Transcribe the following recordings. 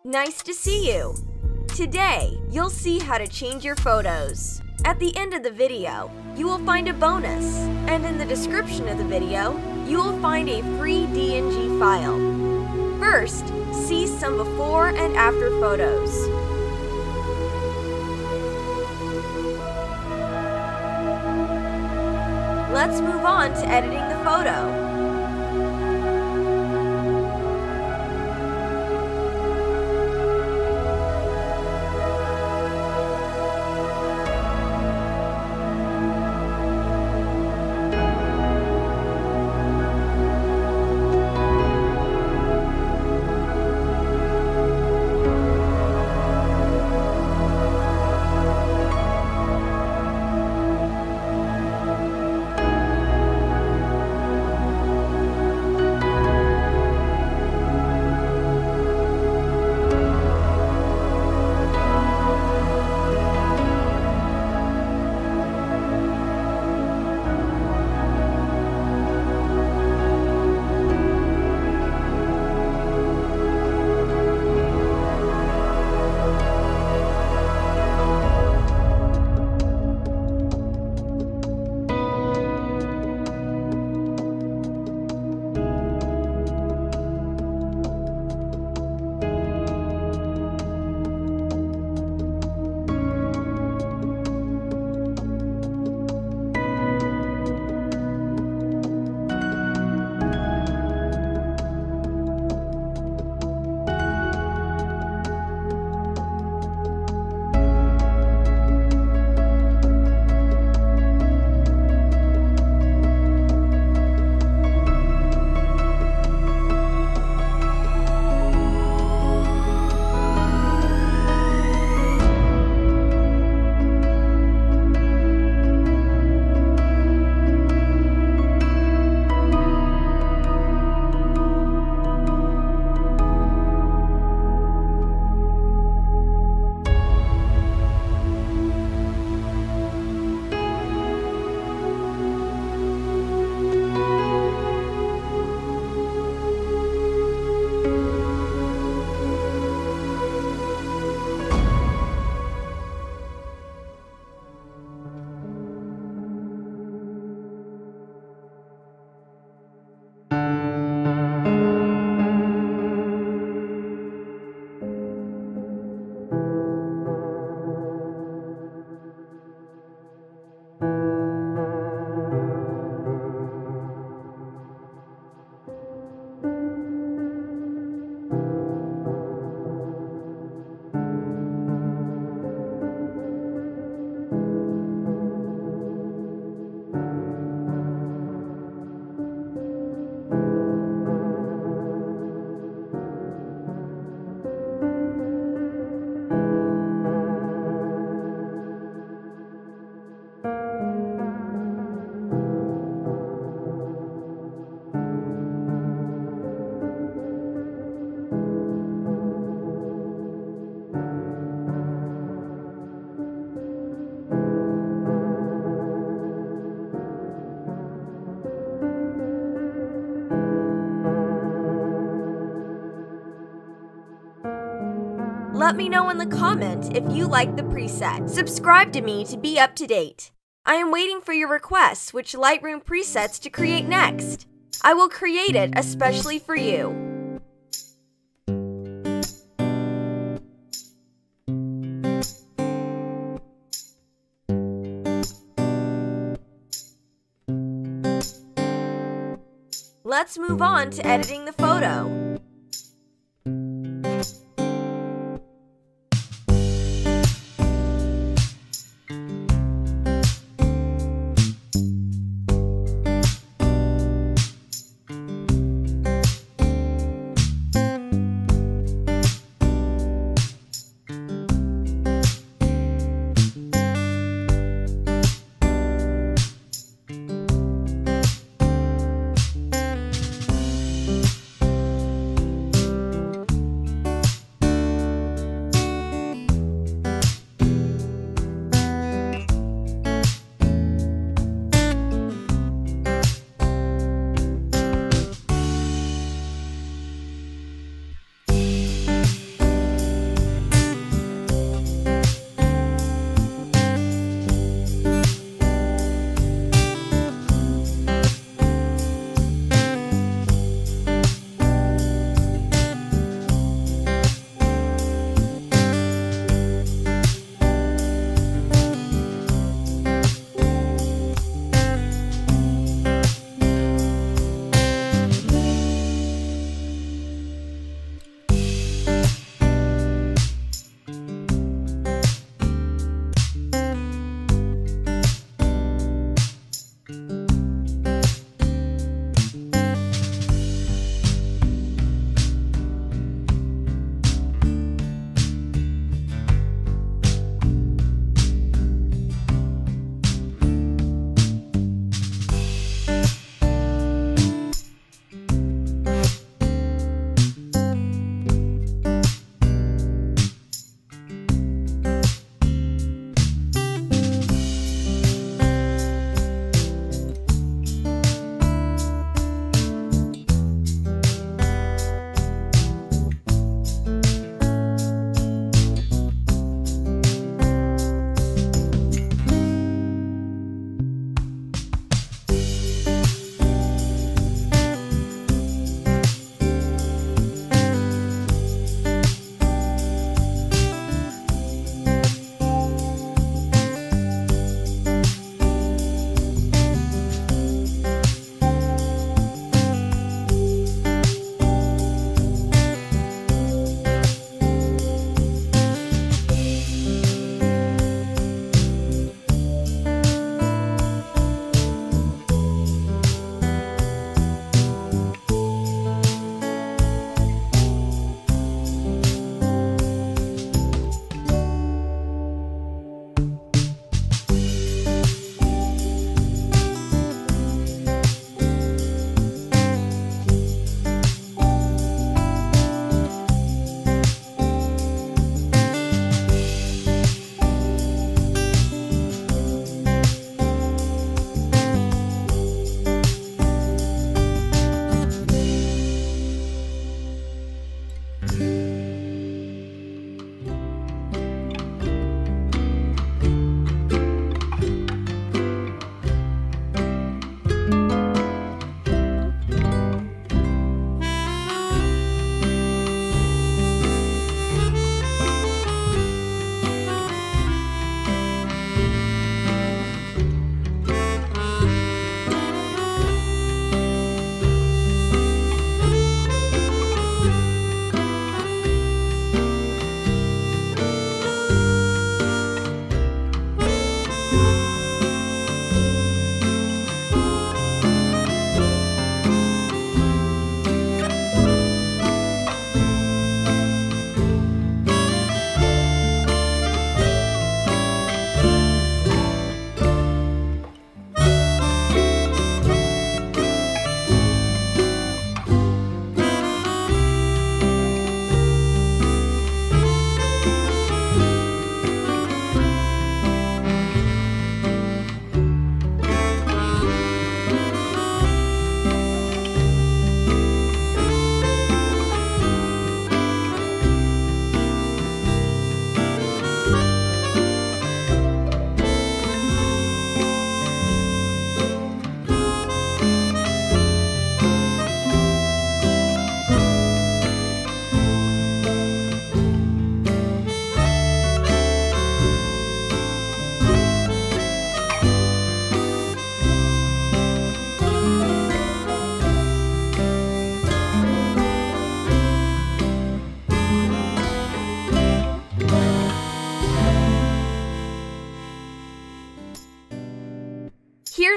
Nice to see you! Today, you'll see how to change your photos. At the end of the video, you will find a bonus, and in the description of the video, you will find a free DNG file. First, see some before and after photos. Let's move on to editing the photo. Let me know in the comments if you like the preset. Subscribe to me to be up to date. I am waiting for your requests which Lightroom presets to create next. I will create it especially for you. Let's move on to editing the photo.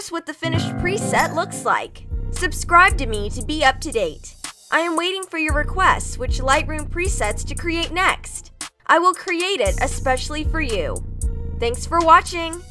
here's what the finished preset looks like. Subscribe to me to be up to date. I am waiting for your requests which Lightroom presets to create next. I will create it especially for you. Thanks for watching!